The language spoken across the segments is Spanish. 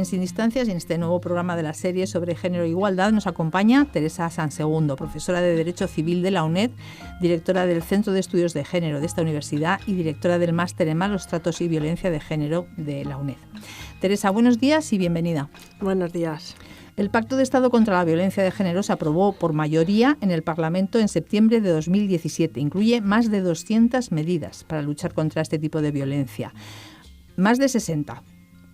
en Sin Distancias y en este nuevo programa de la serie sobre género e igualdad nos acompaña Teresa Sansegundo, profesora de Derecho Civil de la UNED, directora del Centro de Estudios de Género de esta universidad y directora del Máster en Malos Tratos y Violencia de Género de la UNED. Teresa, buenos días y bienvenida. Buenos días. El Pacto de Estado contra la Violencia de Género se aprobó por mayoría en el Parlamento en septiembre de 2017. Incluye más de 200 medidas para luchar contra este tipo de violencia. Más de 60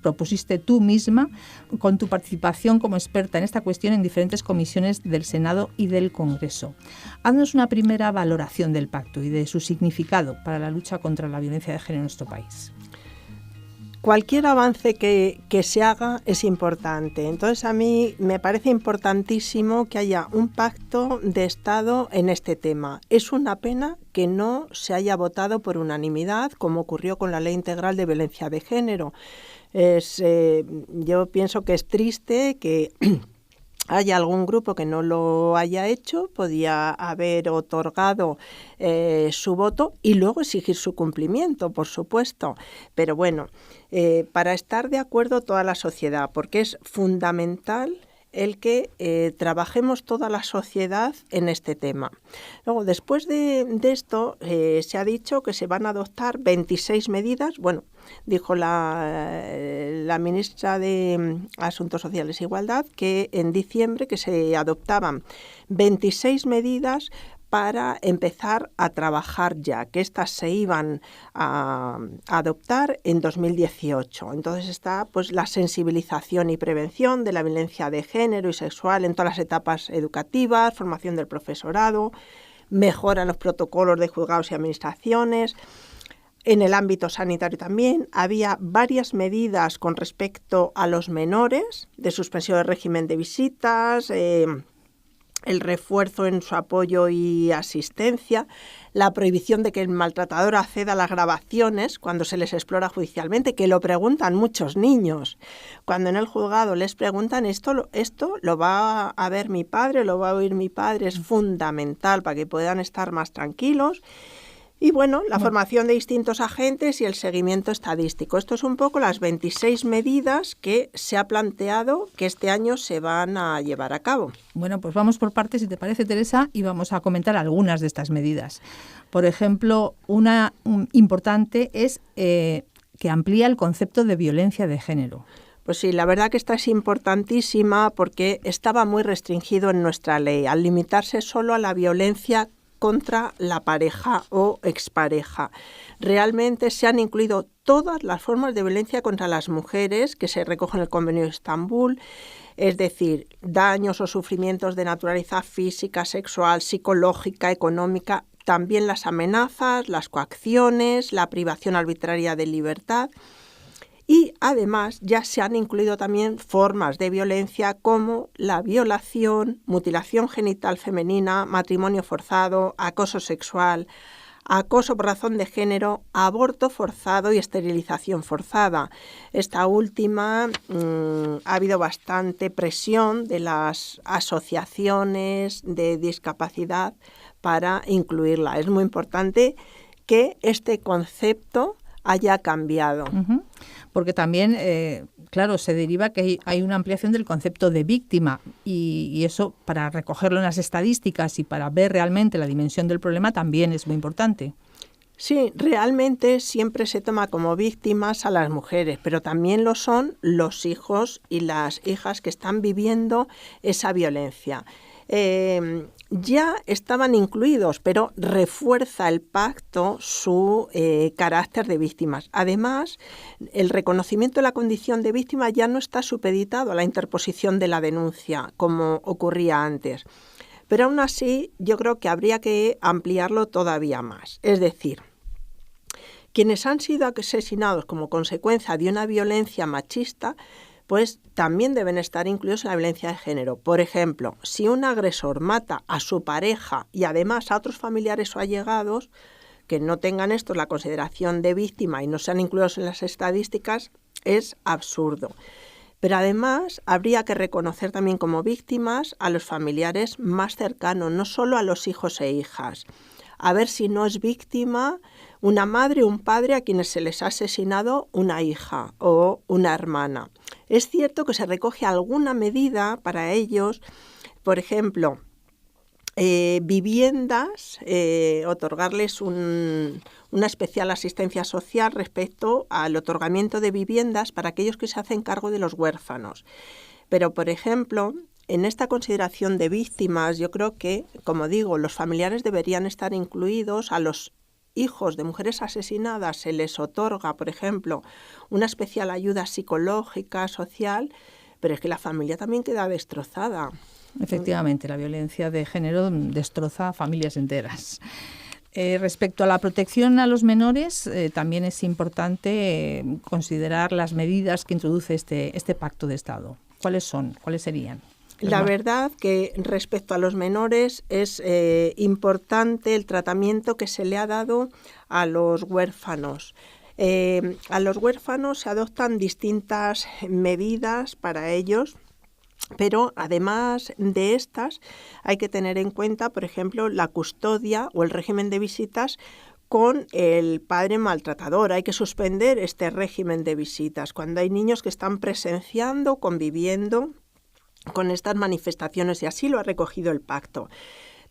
propusiste tú misma con tu participación como experta en esta cuestión en diferentes comisiones del Senado y del Congreso. Haznos una primera valoración del pacto y de su significado para la lucha contra la violencia de género en nuestro país. Cualquier avance que se haga es importante. Entonces a mí me parece importantísimo que haya un pacto de Estado en este tema. Es una pena que no se haya votado por unanimidad, como ocurrió con la Ley Integral de Violencia de Género. Yo pienso que es triste que haya algún grupo que no lo haya hecho, podía haber otorgado su voto y luego exigir su cumplimiento, por supuesto. Pero bueno, para estar de acuerdo toda la sociedad, porque es fundamental el que trabajemos toda la sociedad en este tema. Luego, después de esto, se ha dicho que se van a adoptar 26 medidas. Bueno, dijo la ministra de Asuntos Sociales e Igualdad que en diciembre que se adoptaban 26 medidas para empezar a trabajar ya, que estas se iban a adoptar en 2018. Entonces está pues la sensibilización y prevención de la violencia de género y sexual en todas las etapas educativas, formación del profesorado, mejora en los protocolos de juzgados y administraciones. En el ámbito sanitario también había varias medidas con respecto a los menores, de suspensión del régimen de visitas, el refuerzo en su apoyo y asistencia, la prohibición de que el maltratador acceda a las grabaciones cuando se les explora judicialmente, que lo preguntan muchos niños. Cuando en el juzgado les preguntan esto lo va a ver mi padre, lo va a oír mi padre, es fundamental para que puedan estar más tranquilos. Y bueno, la formación de distintos agentes y el seguimiento estadístico. Esto es un poco las 26 medidas que se ha planteado que este año se van a llevar a cabo. Bueno, pues vamos por partes, si te parece, Teresa, y vamos a comentar algunas de estas medidas. Por ejemplo, una importante es que amplía el concepto de violencia de género. Pues sí, la verdad que esta es importantísima porque estaba muy restringido en nuestra ley, al limitarse solo a la violencia contra la pareja o expareja. Realmente se han incluido todas las formas de violencia contra las mujeres que se recogen en el Convenio de Estambul, es decir, daños o sufrimientos de naturaleza física, sexual, psicológica, económica, también las amenazas, las coacciones, la privación arbitraria de libertad. Y además ya se han incluido también formas de violencia como la violación, mutilación genital femenina, matrimonio forzado, acoso sexual, acoso por razón de género, aborto forzado y esterilización forzada. Esta última ha habido bastante presión de las asociaciones de discapacidad para incluirla. Es muy importante que este concepto haya cambiado. Uh-huh. Porque también, claro, se deriva que hay una ampliación del concepto de víctima y eso, para recogerlo en las estadísticas y para ver realmente la dimensión del problema, también es muy importante. Sí, realmente siempre se toma como víctimas a las mujeres, pero también lo son los hijos y las hijas que están viviendo esa violencia. Ya estaban incluidos, pero refuerza el pacto su carácter de víctimas. Además, el reconocimiento de la condición de víctima ya no está supeditado a la interposición de la denuncia, como ocurría antes. Pero aún así, yo creo que habría que ampliarlo todavía más. Es decir, quienes han sido asesinados como consecuencia de una violencia machista, pues también deben estar incluidos en la violencia de género. Por ejemplo, si un agresor mata a su pareja y además a otros familiares o allegados que no tengan estos la consideración de víctima y no sean incluidos en las estadísticas, es absurdo. Pero además habría que reconocer también como víctimas a los familiares más cercanos, no solo a los hijos e hijas. A ver si no es víctima una madre o un padre a quienes se les ha asesinado una hija o una hermana. Es cierto que se recoge alguna medida para ellos, por ejemplo, viviendas, otorgarles una especial asistencia social respecto al otorgamiento de viviendas para aquellos que se hacen cargo de los huérfanos. Pero, por ejemplo, en esta consideración de víctimas, yo creo que, como digo, los familiares deberían estar incluidos. A los hijos de mujeres asesinadas se les otorga, por ejemplo, una especial ayuda psicológica, social, pero es que la familia también queda destrozada. Efectivamente, la violencia de género destroza familias enteras. Respecto a la protección a los menores, también es importante considerar las medidas que introduce este pacto de Estado. ¿Cuáles son? ¿Cuáles serían? La verdad que respecto a los menores es importante el tratamiento que se le ha dado a los huérfanos. A los huérfanos se adoptan distintas medidas para ellos, pero además de estas hay que tener en cuenta, por ejemplo, la custodia o el régimen de visitas con el padre maltratador. Hay que suspender este régimen de visitas cuando hay niños que están presenciando, conviviendo con estas manifestaciones, y así lo ha recogido el pacto.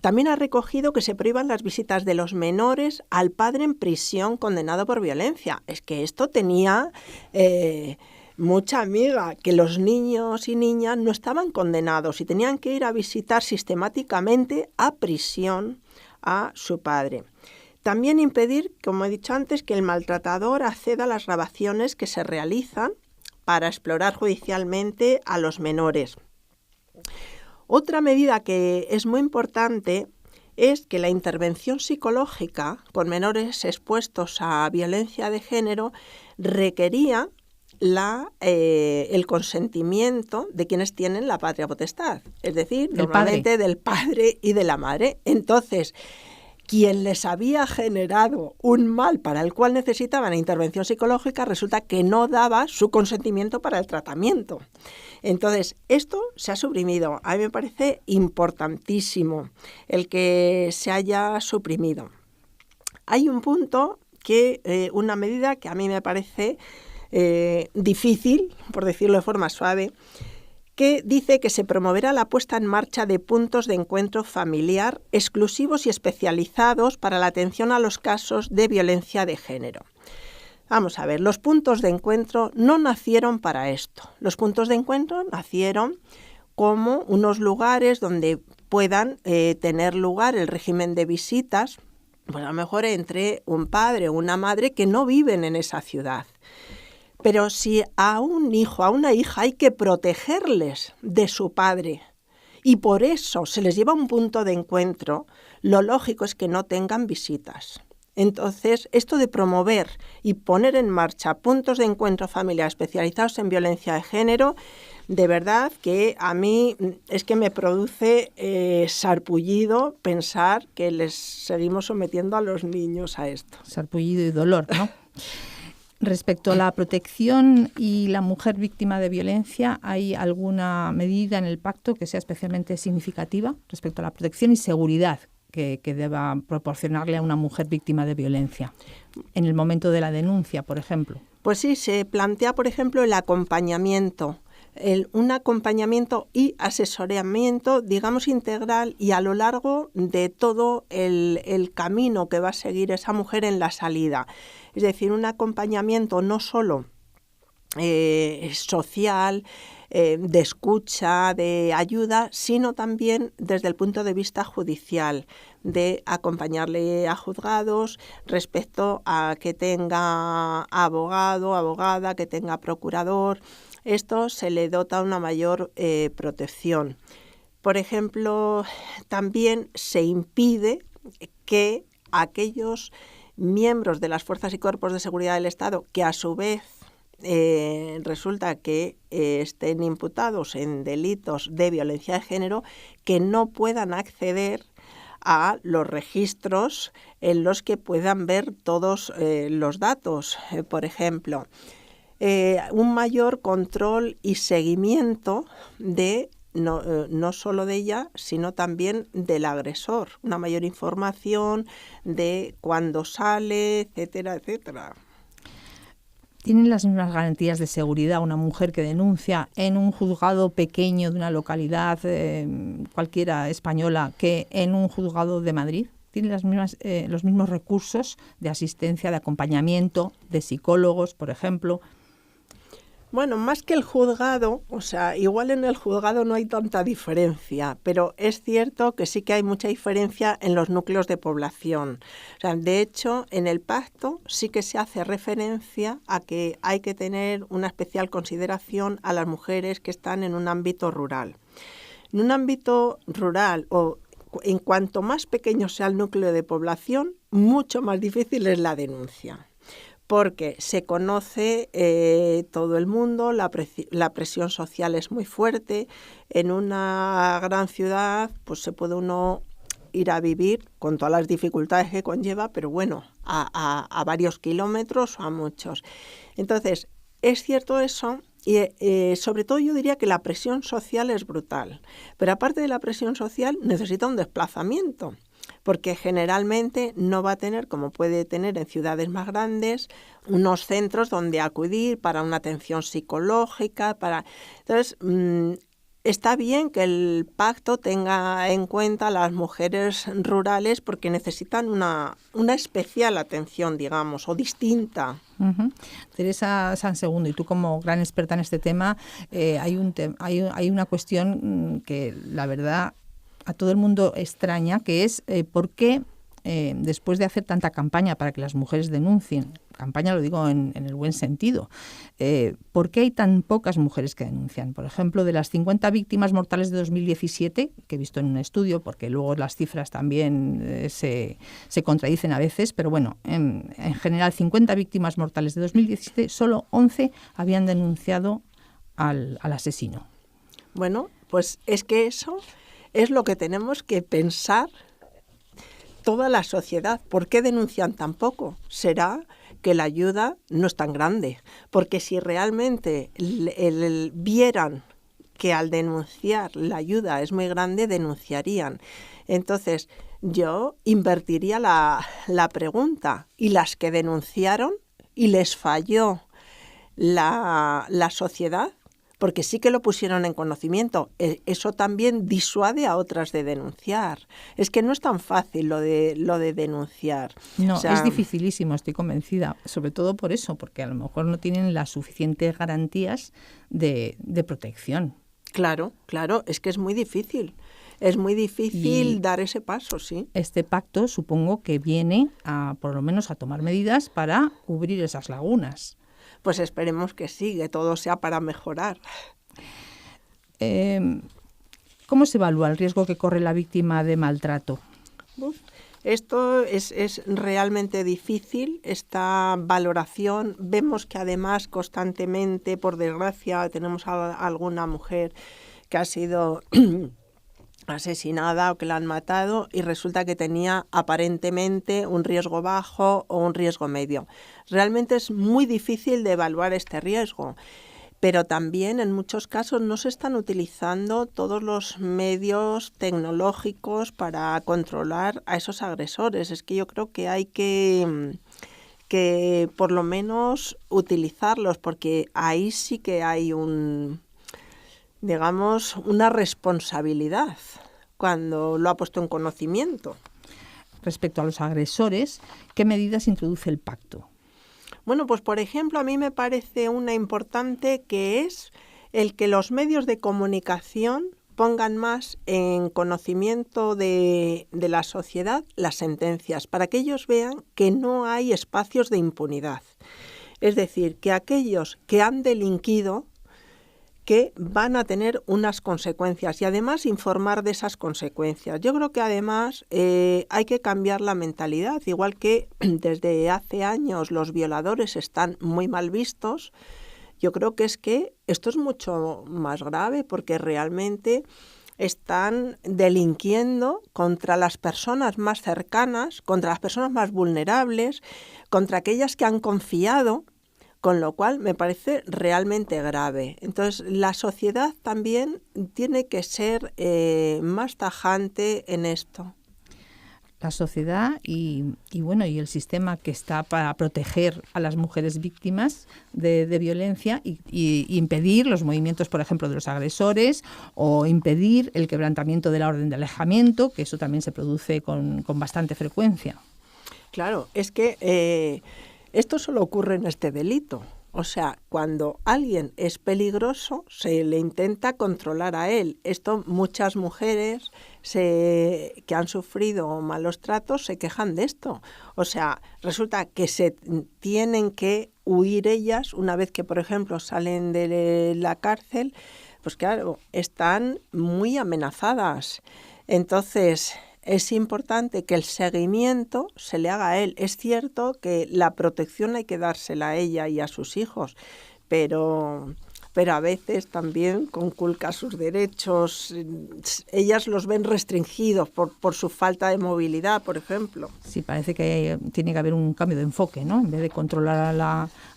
También ha recogido que se prohíban las visitas de los menores al padre en prisión condenado por violencia. Es que esto tenía mucha amiga, que los niños y niñas no estaban condenados y tenían que ir a visitar sistemáticamente a prisión a su padre. También impedir, como he dicho antes, que el maltratador acceda a las grabaciones que se realizan para explorar judicialmente a los menores. Otra medida que es muy importante es que la intervención psicológica con menores expuestos a violencia de género requería el consentimiento de quienes tienen la patria potestad, es decir, normalmente del padre y de la madre. Entonces, quien les había generado un mal para el cual necesitaban intervención psicológica, resulta que no daba su consentimiento para el tratamiento. Entonces, esto se ha suprimido. A mí me parece importantísimo el que se haya suprimido. Hay un punto una medida que a mí me parece difícil, por decirlo de forma suave, que dice que se promoverá la puesta en marcha de puntos de encuentro familiar exclusivos y especializados para la atención a los casos de violencia de género. Vamos a ver, los puntos de encuentro no nacieron para esto. Los puntos de encuentro nacieron como unos lugares donde puedan tener lugar el régimen de visitas, pues a lo mejor entre un padre o una madre que no viven en esa ciudad. Pero si a un hijo, a una hija hay que protegerles de su padre y por eso se les lleva a un punto de encuentro, lo lógico es que no tengan visitas. Entonces, esto de promover y poner en marcha puntos de encuentro familiar especializados en violencia de género, de verdad que a mí es que me produce sarpullido pensar que les seguimos sometiendo a los niños a esto. Sarpullido y dolor, ¿no? Respecto a la protección y la mujer víctima de violencia, ¿hay alguna medida en el pacto que sea especialmente significativa respecto a la protección y seguridad que deba proporcionarle a una mujer víctima de violencia en el momento de la denuncia, por ejemplo? Pues sí, se plantea, por ejemplo, el acompañamiento. Un acompañamiento y asesoramiento, digamos, integral y a lo largo de todo el camino que va a seguir esa mujer en la salida. Es decir, un acompañamiento no solo social, de escucha, de ayuda, sino también desde el punto de vista judicial, de acompañarle a juzgados respecto a que tenga abogado, abogada, que tenga procurador. Esto se le dota una mayor protección. Por ejemplo, también se impide que aquellos miembros de las fuerzas y cuerpos de seguridad del Estado que a su vez resulta que estén imputados en delitos de violencia de género, que no puedan acceder a los registros en los que puedan ver todos los datos. Por ejemplo, un mayor control y seguimiento de no solo de ella, sino también del agresor. Una mayor información de cuándo sale, etcétera, etcétera. ¿Tienen las mismas garantías de seguridad una mujer que denuncia en un juzgado pequeño de una localidad cualquiera española que en un juzgado de Madrid? ¿Tienen los mismos recursos de asistencia, de acompañamiento, de psicólogos, por ejemplo? Bueno, más que el juzgado, o sea, igual en el juzgado no hay tanta diferencia, pero es cierto que sí que hay mucha diferencia en los núcleos de población. O sea, de hecho, en el pacto sí que se hace referencia a que hay que tener una especial consideración a las mujeres que están en un ámbito rural. En un ámbito rural o en cuanto más pequeño sea el núcleo de población, mucho más difícil es la denuncia. Porque se conoce todo el mundo, la presión social es muy fuerte. En una gran ciudad pues se puede uno ir a vivir con todas las dificultades que conlleva, pero bueno, a varios kilómetros o a muchos. Entonces, es cierto eso y sobre todo yo diría que la presión social es brutal. Pero aparte de la presión social necesita un desplazamiento, porque generalmente no va a tener, como puede tener en ciudades más grandes, unos centros donde acudir para una atención psicológica. Entonces, está bien que el pacto tenga en cuenta a las mujeres rurales porque necesitan una especial atención, digamos, o distinta. Uh-huh. Teresa Sansegundo, y tú como gran experta en este tema, hay una cuestión que la verdad a todo el mundo extraña, que es por qué después de hacer tanta campaña para que las mujeres denuncien, campaña lo digo en el buen sentido, ¿por qué hay tan pocas mujeres que denuncian? Por ejemplo, de las 50 víctimas mortales de 2017, que he visto en un estudio, porque luego las cifras también se contradicen a veces, pero bueno, en general 50 víctimas mortales de 2017, solo 11 habían denunciado al asesino. Bueno, pues es que eso es lo que tenemos que pensar toda la sociedad. ¿Por qué denuncian tan poco? ¿Será que la ayuda no es tan grande? Porque si realmente vieran que al denunciar la ayuda es muy grande, denunciarían. Entonces, yo invertiría la pregunta. ¿Y las que denunciaron y les falló la sociedad? Porque sí que lo pusieron en conocimiento. Eso también disuade a otras de denunciar. Es que no es tan fácil lo de denunciar. No, o sea, es dificilísimo, estoy convencida. Sobre todo por eso, porque a lo mejor no tienen las suficientes garantías de protección. Claro, es que es muy difícil. Es muy difícil dar ese paso, sí. Este pacto supongo que viene por lo menos a tomar medidas para cubrir esas lagunas. Pues esperemos que sí, que todo sea para mejorar. ¿Cómo se evalúa el riesgo que corre la víctima de maltrato? Esto es realmente difícil, esta valoración. Vemos que además constantemente, por desgracia, tenemos a alguna mujer que ha sido asesinada o que la han matado y resulta que tenía aparentemente un riesgo bajo o un riesgo medio. Realmente es muy difícil de evaluar este riesgo, pero también en muchos casos no se están utilizando todos los medios tecnológicos para controlar a esos agresores. Es que yo creo que hay que por lo menos utilizarlos, porque ahí sí que hay una responsabilidad cuando lo ha puesto en conocimiento. Respecto a los agresores, ¿qué medidas introduce el pacto? Bueno, pues por ejemplo, a mí me parece una importante que es el que los medios de comunicación pongan más en conocimiento de la sociedad las sentencias, para que ellos vean que no hay espacios de impunidad. Es decir, que aquellos que han delinquido que van a tener unas consecuencias y además informar de esas consecuencias. Yo creo que además hay que cambiar la mentalidad, igual que desde hace años los violadores están muy mal vistos. Yo creo que esto es mucho más grave porque realmente están delinquiendo contra las personas más cercanas, contra las personas más vulnerables, contra aquellas que han confiado. Con lo cual me parece realmente grave. Entonces, la sociedad también tiene que ser más tajante en esto. la sociedad y el sistema que está para proteger a las mujeres víctimas de violencia y impedir los movimientos, por ejemplo, de los agresores, o impedir el quebrantamiento de la orden de alejamiento, que eso también se produce con bastante frecuencia. Claro, es que esto solo ocurre en este delito. O sea, cuando alguien es peligroso, se le intenta controlar a él. Esto muchas mujeres que han sufrido malos tratos se quejan de esto. O sea, resulta que se tienen que huir ellas una vez que, por ejemplo, salen de la cárcel, pues claro, están muy amenazadas. Entonces, es importante que el seguimiento se le haga a él. Es cierto que la protección hay que dársela a ella y a sus hijos, pero a veces también conculca sus derechos. Ellas los ven restringidos por su falta de movilidad, por ejemplo. Sí, parece que tiene que haber un cambio de enfoque, ¿no? En vez de controlar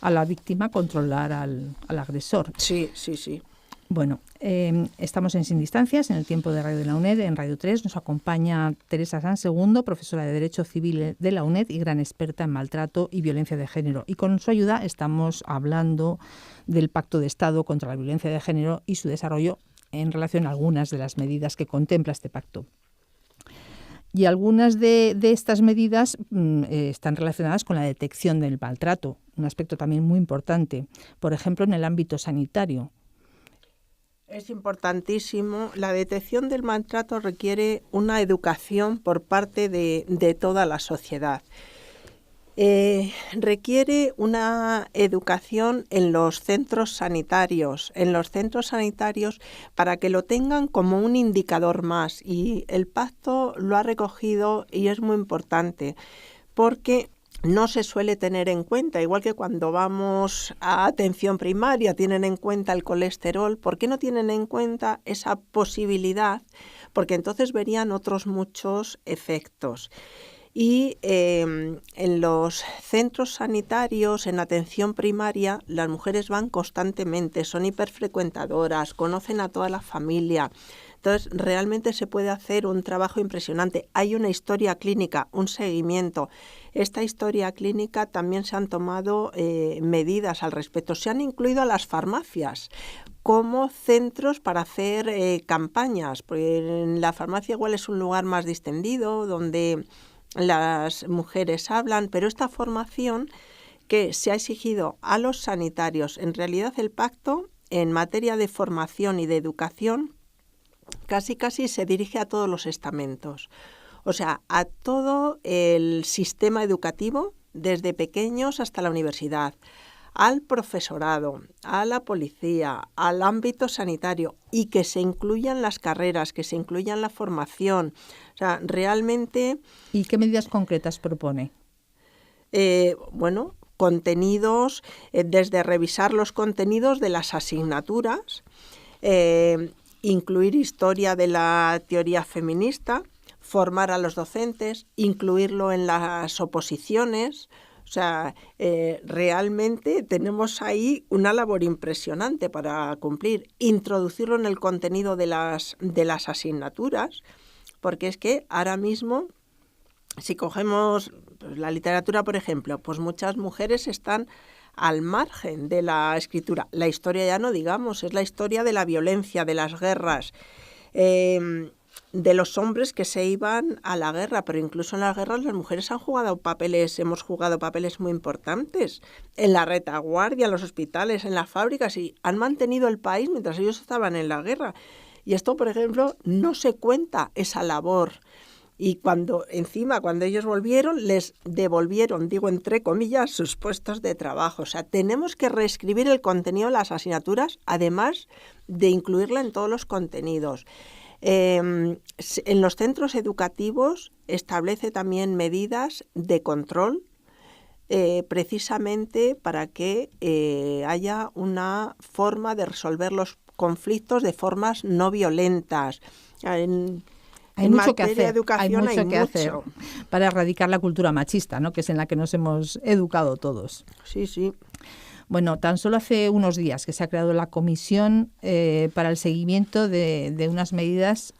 a la víctima, controlar al agresor. Sí, sí, sí. Bueno, estamos en Sin Distancias, en el tiempo de radio de la UNED, en Radio 3. Nos acompaña Teresa Sansegundo, profesora de Derecho Civil de la UNED y gran experta en maltrato y violencia de género. Y con su ayuda estamos hablando del Pacto de Estado contra la Violencia de Género y su desarrollo en relación a algunas de las medidas que contempla este pacto. Y algunas de estas medidas están relacionadas con la detección del maltrato, un aspecto también muy importante, por ejemplo, en el ámbito sanitario. Es importantísimo. La detección del maltrato requiere una educación por parte de toda la sociedad. Requiere una educación en los centros sanitarios, para que lo tengan como un indicador más. Y el pacto lo ha recogido y es muy importante porque no se suele tener en cuenta, igual que cuando vamos a atención primaria tienen en cuenta el colesterol. ¿Por qué no tienen en cuenta esa posibilidad? Porque entonces verían otros muchos efectos. Y en los centros sanitarios, en atención primaria, las mujeres van constantemente, son hiperfrecuentadoras, conocen a toda la familia. Entonces, realmente se puede hacer un trabajo impresionante. Hay una historia clínica, un seguimiento. Esta historia clínica también se han tomado medidas al respecto. Se han incluido a las farmacias como centros para hacer campañas, porque en la farmacia igual es un lugar más distendido, donde las mujeres hablan, pero esta formación que se ha exigido a los sanitarios, en realidad el pacto en materia de formación y de educación casi se dirige a todos los estamentos, o sea, a todo el sistema educativo, desde pequeños hasta la universidad, al profesorado, a la policía, al ámbito sanitario, y que se incluyan las carreras, que se incluyan la formación. O sea, realmente... ¿Y qué medidas concretas propone? Contenidos, desde revisar los contenidos de las asignaturas, incluir historia de la teoría feminista, formar a los docentes, incluirlo en las oposiciones. O sea, realmente tenemos ahí una labor impresionante para cumplir, introducirlo en el contenido de las asignaturas, porque es que ahora mismo, si cogemos la literatura, por ejemplo, pues muchas mujeres están al margen de la escritura. La historia ya no digamos, es la historia de la violencia, de las guerras, de los hombres que se iban a la guerra, pero incluso en las guerras las mujeres hemos jugado papeles muy importantes en la retaguardia, en los hospitales, en las fábricas, y han mantenido el país mientras ellos estaban en la guerra. Y esto, por ejemplo, no se cuenta esa labor. Y cuando ellos volvieron, les devolvieron, digo entre comillas, sus puestos de trabajo. O sea, tenemos que reescribir el contenido de las asignaturas, además de incluirla en todos los contenidos. En los centros educativos establece también medidas de control, precisamente para que haya una forma de resolver los conflictos de formas no violentas. Hay mucho que hacer para erradicar la cultura machista, ¿no? Que es en la que nos hemos educado todos. Sí, sí. Bueno, tan solo hace unos días que se ha creado la comisión para el seguimiento de unas medidas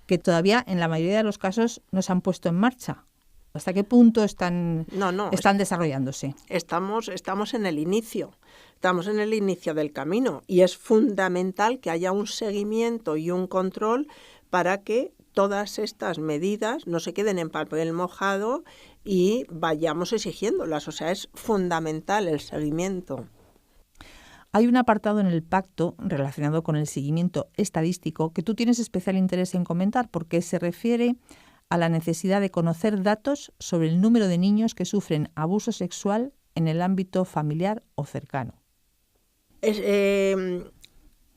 que todavía en la mayoría de los casos no se han puesto en marcha. ¿Hasta qué punto están desarrollándose? Estamos en el inicio. Estamos en el inicio del camino y es fundamental que haya un seguimiento y un control para que todas estas medidas no se queden en papel mojado y vayamos exigiéndolas. O sea, es fundamental el seguimiento. Hay un apartado en el pacto relacionado con el seguimiento estadístico que tú tienes especial interés en comentar porque se refiere a la necesidad de conocer datos sobre el número de niños que sufren abuso sexual en el ámbito familiar o cercano.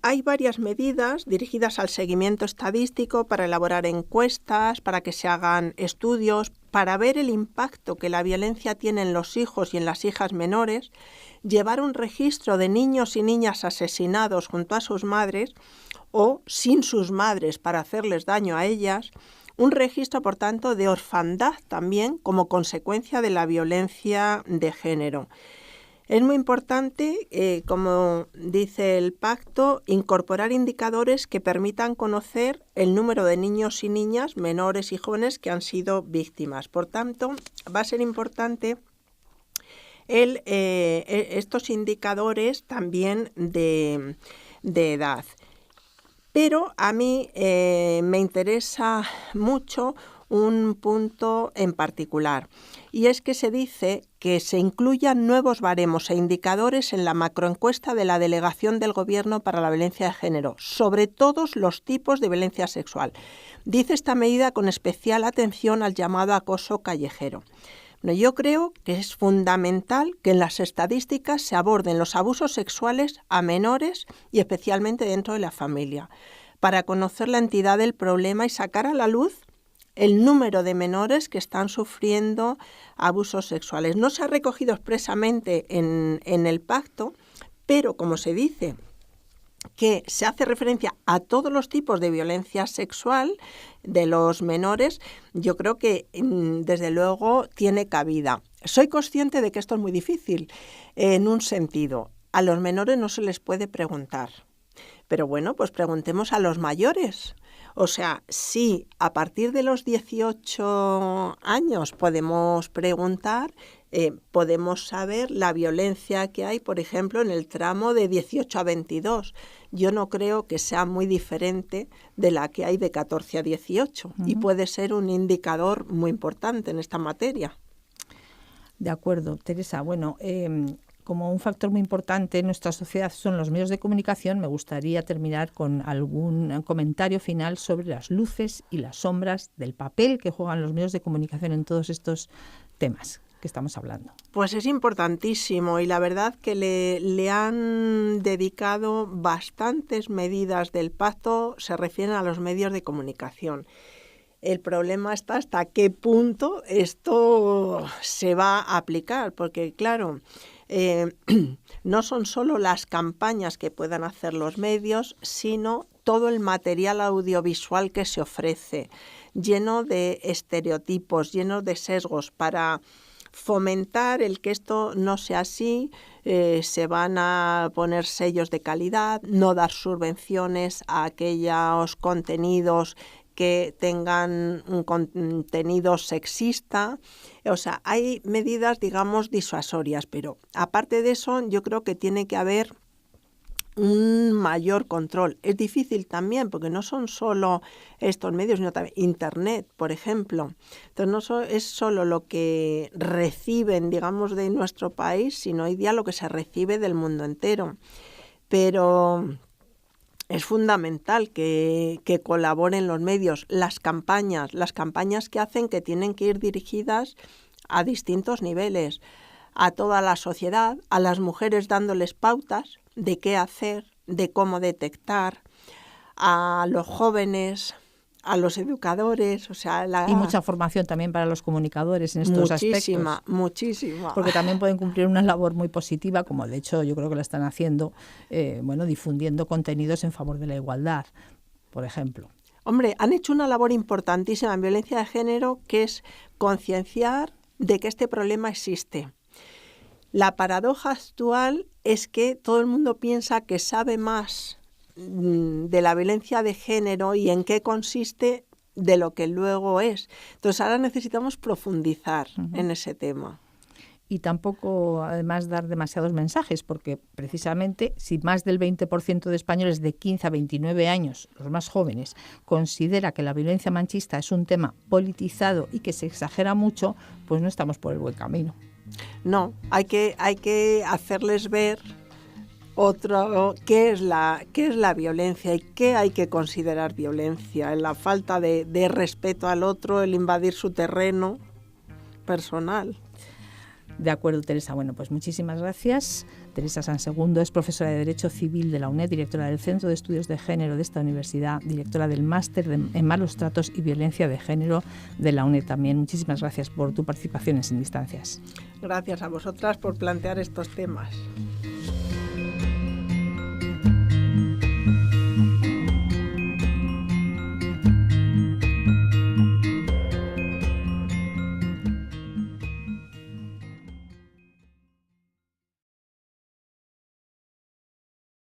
Hay varias medidas dirigidas al seguimiento estadístico para elaborar encuestas, para que se hagan estudios, para ver el impacto que la violencia tiene en los hijos y en las hijas menores, llevar un registro de niños y niñas asesinados junto a sus madres o sin sus madres para hacerles daño a ellas, un registro, por tanto, de orfandad también como consecuencia de la violencia de género. Es muy importante, como dice el pacto, incorporar indicadores que permitan conocer el número de niños y niñas, menores y jóvenes que han sido víctimas. Por tanto, va a ser importante estos indicadores también de edad. Pero a mí me interesa mucho un punto en particular, y es que se dice que se incluyan nuevos baremos e indicadores en la macroencuesta de la Delegación del Gobierno para la Violencia de Género sobre todos los tipos de violencia sexual. Dice esta medida con especial atención al llamado acoso callejero. Yo creo que es fundamental que en las estadísticas se aborden los abusos sexuales a menores y especialmente dentro de la familia, para conocer la entidad del problema y sacar a la luz el número de menores que están sufriendo abusos sexuales. No se ha recogido expresamente en el pacto, pero como se dice que se hace referencia a todos los tipos de violencia sexual de los menores, yo creo que desde luego tiene cabida. Soy consciente de que esto es muy difícil en un sentido. A los menores no se les puede preguntar, pero bueno, pues preguntemos a los mayores. O sea, si a partir de los 18 años podemos preguntar, podemos saber la violencia que hay, por ejemplo, en el tramo de 18 a 22. Yo no creo que sea muy diferente de la que hay de 14 a 18 y puede ser un indicador muy importante en esta materia. De acuerdo, Teresa. Bueno, como un factor muy importante en nuestra sociedad son los medios de comunicación, me gustaría terminar con algún comentario final sobre las luces y las sombras del papel que juegan los medios de comunicación en todos estos temas que estamos hablando. Pues es importantísimo y la verdad que le han dedicado bastantes medidas del pacto, se refieren a los medios de comunicación. El problema está hasta qué punto esto se va a aplicar, porque claro, no son solo las campañas que puedan hacer los medios, sino todo el material audiovisual que se ofrece, lleno de estereotipos, lleno de sesgos. Para fomentar el que esto no sea así, se van a poner sellos de calidad, no dar subvenciones a aquellos contenidos que tengan un contenido sexista. O sea, hay medidas, digamos, disuasorias, pero aparte de eso, yo creo que tiene que haber un mayor control. Es difícil también, porque no son solo estos medios, sino también Internet, por ejemplo. Entonces, no es solo lo que reciben, digamos, de nuestro país, sino hoy día lo que se recibe del mundo entero. Pero es fundamental que colaboren los medios, las campañas que hacen, que tienen que ir dirigidas a distintos niveles, a toda la sociedad, a las mujeres dándoles pautas de qué hacer, de cómo detectar, a los jóvenes, a los educadores, o sea, y mucha formación también para los comunicadores en estos aspectos. Muchísima. Porque también pueden cumplir una labor muy positiva, como de hecho yo creo que la están haciendo, difundiendo contenidos en favor de la igualdad, por ejemplo. Hombre, han hecho una labor importantísima en violencia de género, que es concienciar de que este problema existe. La paradoja actual es que todo el mundo piensa que sabe más de la violencia de género y en qué consiste de lo que luego es. Entonces ahora necesitamos profundizar en ese tema. Y tampoco, además, dar demasiados mensajes, porque precisamente si más del 20% de españoles de 15 a 29 años, los más jóvenes, considera que la violencia machista es un tema politizado y que se exagera mucho, pues no estamos por el buen camino. No, hay que hacerles ver qué es la violencia y qué hay que considerar violencia, la falta de respeto al otro, el invadir su terreno personal. De acuerdo, Teresa. Bueno, pues muchísimas gracias. Teresa Sansegundo es profesora de Derecho Civil de la UNED, directora del Centro de Estudios de Género de esta universidad, directora del Máster en Malos Tratos y Violencia de Género de la UNED también. Muchísimas gracias por tu participación en Sin Distancias. Gracias a vosotras por plantear estos temas.